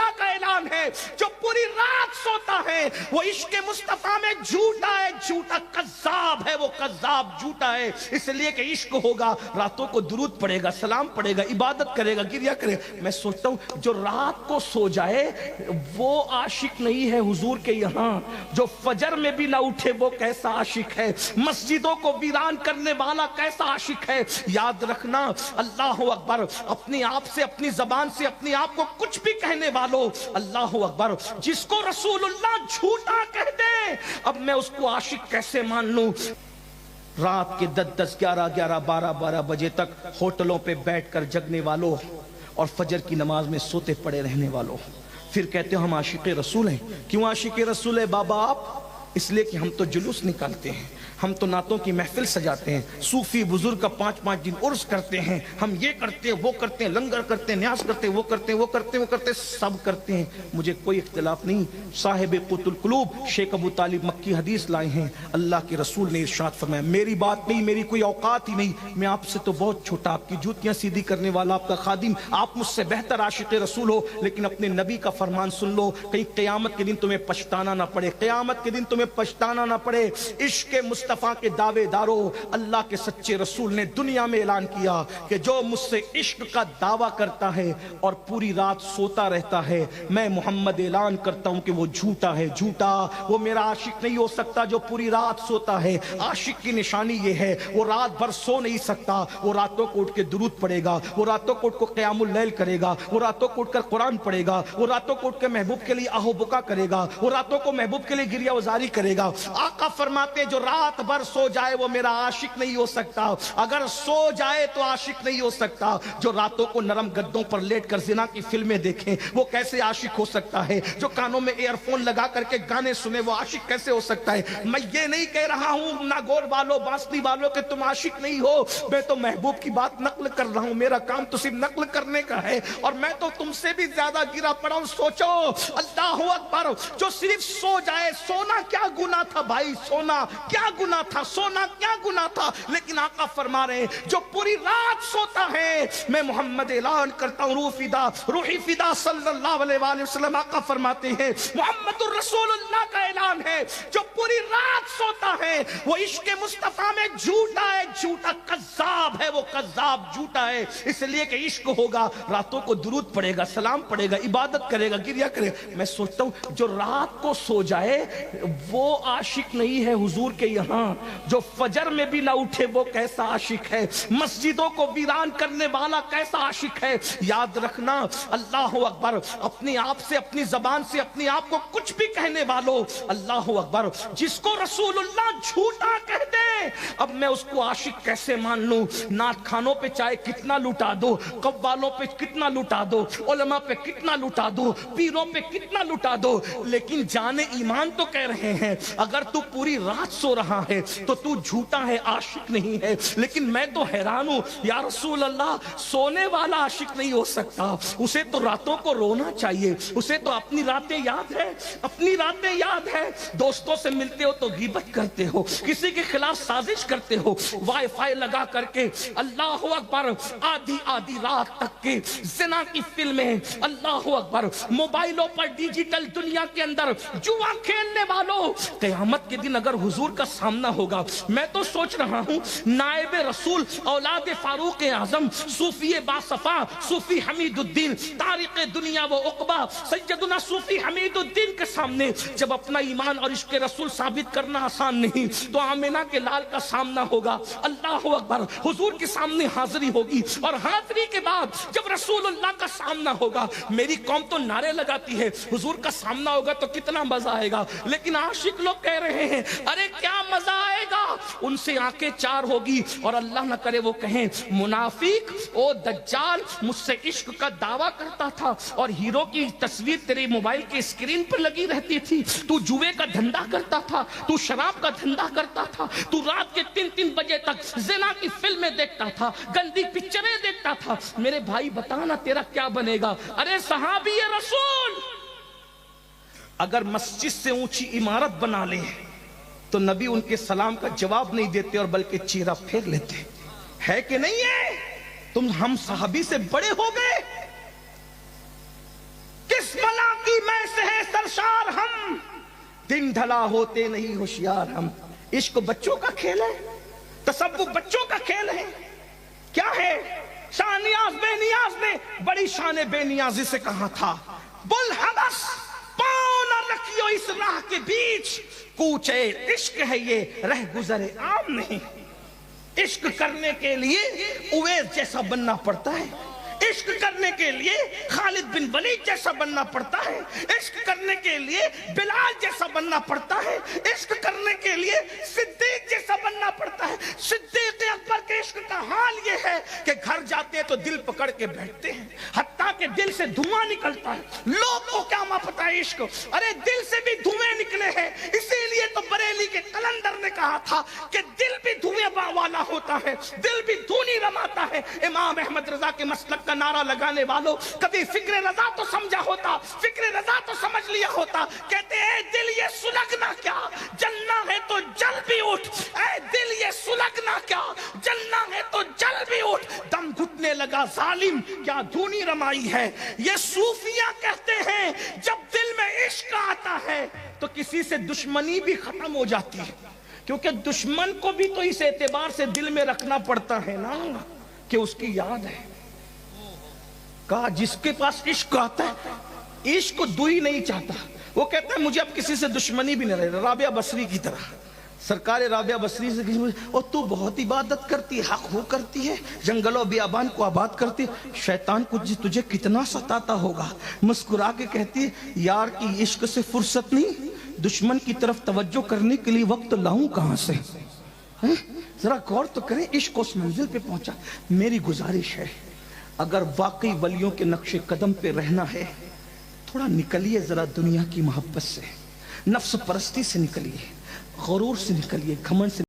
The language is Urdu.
اللہ کا اعلان ہے، جو پوری رات سوتا ہے وہ عشق مصطفیٰ میں جھوٹا ہے، جھوٹا کذاب ہے، وہ کذاب جھوٹا ہے، اس لیے کہ عشق ہوگا راتوں کو درود پڑے گا، سلام پڑے گا، عبادت کرے گا، گریہ کرے گا۔ میں سوچتا ہوں جو رات کو سو جائے وہ عاشق نہیں ہے حضور کے یہاں، جو فجر میں بھی نہ اٹھے وہ کیسا عاشق ہے، مسجدوں کو ویران کرنے والا کیسا عاشق ہے۔ یاد رکھنا، اللہ اکبر، اپنی آپ سے، اپنی زبان سے، اپنی آپ کو کچھ بھی کہنے والوں، اللہ اکبر، جس کو رسول اللہ جھوٹا کہہ دے، اب میں اس کو عاشق کیسے مان لوں؟ رات کے 10 11 12 بجے تک ہوٹلوں پہ بیٹھ کر جگنے والوں اور فجر کی نماز میں سوتے پڑے رہنے والوں، پھر کہتے ہیں ہم عاشق رسول ہیں۔ کیوں عاشق رسول ہے بابا آپ؟ اس لیے کہ ہم تو جلوس نکالتے ہیں، ہم تو نعتوں کی محفل سجاتے ہیں، صوفی بزرگ کا 5 دن عرس کرتے ہیں، ہم یہ کرتے ہیں، وہ کرتے ہیں، لنگر کرتے ہیں، نیاز کرتے ہیں، وہ کرتے ہیں، وہ کرتے ہیں، وہ کرتے ہیں، سب کرتے ہیں، مجھے کوئی اختلاف نہیں۔ صاحب قوت القلوب شیخ ابو طالب مکی حدیث لائے ہیں، اللہ کے رسول نے ارشاد فرمایا، میری بات نہیں، میری کوئی اوقات ہی نہیں، میں آپ سے تو بہت چھوٹا، آپ کی جوتیاں سیدھی کرنے والا، آپ کا خادم، آپ مجھ سے بہتر عاشق رسول ہو، لیکن اپنے نبی کا فرمان سن لو، کہیں قیامت کے دن تمہیں پچھتانا نہ پڑے، قیامت کے دن تمہیں پچھتانا نہ پڑے۔ عشق مصطفیٰ کے دعوے داروں، اللہ کے سچے رسول نے دنیا میں اعلان کیا کہ جو مجھ سے عشق کا دعویٰ کرتا ہے اور پوری رات سوتا رہتا ہے، میں محمد اعلان کرتا ہوں کہ وہ جھوٹا ہے، جھوٹا، وہ میرا عاشق نہیں ہو سکتا جو پوری رات سوتا ہے۔ عاشق کی نشانی یہ ہے، وہ رات بھر سو نہیں سکتا، وہ راتوں کو اٹھ کے درود پڑے گا، وہ راتوں کو اٹھ کے قیام اللیل کرے گا، وہ راتوں کو اٹھ کر قرآن پڑھے گا، وہ راتوں کو اٹھ کے محبوب کے لیے آہو بکا کرے گا، وہ راتوں کو محبوب کے لیے گریہ وزاری کرے گا۔ آقا فرماتے ہیں جو رات بھر سو جائے وہ میرا عاشق نہیں ہو سکتا، اگر سو جائے تو عاشق نہیں ہو سکتا۔ جو راتوں کو نرم گدوں پر لیٹ کر زنا کی فلمیں دیکھیں وہ کیسے عاشق ہو سکتا ہے؟ جو کانوں میں ایئر فون لگا کر کے گانے سنے وہ عاشق کیسے ہو سکتا ہے؟ میں یہ نہیں کہہ رہا ہوں ناگور والوں، بانسری والوں کہ تم عاشق نہیں ہو، میں تو محبوب کی بات نقل کر رہا ہوں، میرا کام تو صرف نقل کرنے کا ہے، اور میں تو تم سے بھی زیادہ گرا پڑا ہوں۔ سوچو، اللہ اکبر، جو صرف سو جائے، سونا کیا گناہ تھا بھائی، سونا کیا گناہ تھا، سونا کیا گناہ تھا، لیکن آقا فرما رہے ہیں جو پوری رات سوتا ہے، میں محمد اعلان کرتا ہوں روحی فدا صلی اللہ علیہ وآلہ وسلم، آقا فرماتے ہیں محمد الرسول اللہ کا اعلان ہے، جو پوری رات سوتا ہے وہ عشق مصطفیٰ میں جھوٹا ہے، جھوٹا کذاب ہے، وہ کذاب جھوٹا ہے، اس لیے کہ عشق ہوگا راتوں کو درود پڑے گا، سلام پڑے گا، عبادت کرے گا، گریہ کرے گا۔ میں سوچتا ہوں جو رات کو سو جائے وہ عاشق نہیں ہے حضور کے یہاں، جو فجر میں بھی نہ اٹھے وہ کیسا عاشق ہے، مسجدوں کو ویران کرنے والا کیسا عاشق ہے۔ یاد رکھنا، اللہ اکبر، اپنی آپ سے، اپنی زبان سے، اپنی آپ کو کچھ بھی کہنے والوں، اللہ اکبر، جس کو رسول اللہ جھوٹا کہہ دے، اب میں اس کو عاشق کیسے مان لوں؟ نعت خانوں پہ چاہے کتنا لٹا دو، قوالوں پہ کتنا لٹا دو، علماء پہ کتنا لٹا دو، پیروں پہ کتنا لٹا دو، لیکن جان ایمان تو کہہ رہے ہیں اگر تو پوری رات سو رہا ہے تو تو جھوٹا ہے، عاشق نہیں ہے۔ لیکن میں تو حیران ہوں، یا رسول اللہ، سونے والا عاشق نہیں ہو سکتا، اسے تو راتوں کو رونا چاہیے، اسے تو اپنی راتیں یاد ہے، اپنی راتیں یاد ہے، دوستوں سے ملتے ہو تو غیبت کرتے ہو، کسی کے خلاف سازش کرتے ہو، وائی فائی لگا کر کے، اللہ اکبر، آدھی رات تک کے زنا کی فلمیں، اللہ اکبر، موبائلوں پر ڈیجیٹل دنیا کے اندر جوا کھیلنے والوں، قیامت کے دن اگر حضور کا سامنا ہوگا، میں تو سوچ رہا ہوں نائب رسول، اولاد فاروق اعظم، صوفی باصفا، صوفی حمید الدین، تاریخ دنیا و عقبہ سیدنا صوفی حمید الدین کے سامنے جب اپنا ایمان اور عشق رسول ثابت کرنا آسان نہیں تو آمینہ کے لال کا سامنا ہوگا، اللہ اکبر، حضور کے سامنے حاضری ہوگی، اور حاضری کے بعد جب رسول اللہ کا سامنا ہوگا، میری قوم تو نعرے لگاتی ہے حضور کا سامنا ہوگا تو کتنا مزہ آئے گا، لیکن عاشق لوگ کہہ رہے ہیں ارے کیا مزہ آئے گا، ان سے آنکھیں چار ہوگی، اور اللہ نہ کرے وہ کہیں منافق، او دجال، مجھ سے عشق کا دعویٰ کرتا تھا اور ہیرو کی تصویر تیرے موبائل کے اسکرین پر لگی رہتی تھی، تو جوے کا دھندا کرتا تھا، تو شراب کا دھندا کرتا تھا، تو رات کے 3 بجے تک زنا کی فلمیں دیکھتا تھا، گندی پکچریں دیکھتا تھا، میرے بھائی بتانا تیرا کیا بنے گا؟ ارے صحابی رسول اگر مسجد سے اونچی عمارت بنا لے تو نبی ان کے سلام کا جواب نہیں دیتے اور بلکہ چہرہ پھیر لیتے، ہے کہ نہیں ہے؟ تم ہم صحابی سے بڑے ہو گئے، کس ہم دن ڈھلا ہوتے نہیں ہوشیار ہم. عشق بچوں کا کھیل ہے, تصوف بچوں کا کھیل ہے. کیا ہے؟ شاہ نیاز بے نیاز نے بڑی شان بے نیازی سے کہا تھا, بل حبس پاؤں نہ رکھیو اس راہ کے بیچ, کوچے عشق ہے یہ رہ گزر عام نہیں. عشق کرنے کے لیے اویس جیسا بننا پڑتا ہے, عشق کرنے کے لیے خالد بن ولید جیسا بننا پڑتا ہے, عشق کرنے کے لیے بلال جیسا بننا پڑتا ہے, عشق کرنے کے لیے صدیق جیسا بننا پڑتا ہے. صدیق اکبر کے عشق کا حال یہ ہے کہ گھر جاتے ہیں تو دل پکڑ کے بیٹھتے ہیں, حتیٰ کہ دل سے دھواں نکلتا ہے. لوگ کو کیا پتا ہے عشق, ارے دل سے بھی دھویں نکلے ہیں. اسی لیے تو بریلی کے قلندر نے کہا تھا کہ دل بھی دھویں والا ہوتا ہے, دل بھی دھونی رماتا ہے. امام احمد رضا کے مسلک کا نعرہ لگانے والوں, کبھی فکر رضا تو سمجھا ہوتا, فکر رضا تو سمجھ لیا ہوتا. کہتے اے دل یہ سلگنا کیا, جلنا ہے تو جل بھی اٹھ. اے دل یہ سلگنا کیا, جلنا ہے تو جل بھی اٹھ. دم گھٹنے لگا ظالم کیا دھونی رمائی ہے. یہ صوفیہ کہتے ہیں جب دل میں عشق آتا ہے تو کسی سے دشمنی بھی ختم ہو جاتی ہے, کیونکہ دشمن کو بھی تو اس اعتبار سے دل میں رکھنا پڑتا ہے نا کہ اس کی یاد ہے. کہا جس کے پاس عشق آتا ہے عشق کو دوئی نہیں چاہتا, وہ کہتا ہے مجھے اب کسی سے دشمنی بھی نہ رہے. رابعہ بصری کی طرح, سرکار رابعہ بصری سے اور تو بہت عبادت کرتی ہے, حق ہو کرتی ہے, جنگل و بیابان کو آباد کرتی ہے, شیطان کو تجھے کتنا ستاتا ہوگا. مسکرا کے کہتی ہے یار کی عشق سے فرصت نہیں, دشمن کی طرف توجہ کرنے کے لیے وقت لاؤں کہاں سے. ذرا غور تو کریں, عشق اس منزل پہ پہنچا. میری گزارش ہے اگر واقعی ولیوں کے نقش قدم پہ رہنا ہے, تھوڑا نکلیے ذرا دنیا کی محبت سے, نفس پرستی سے نکلیے, غرور سے نکلیے, گھمنڈ سے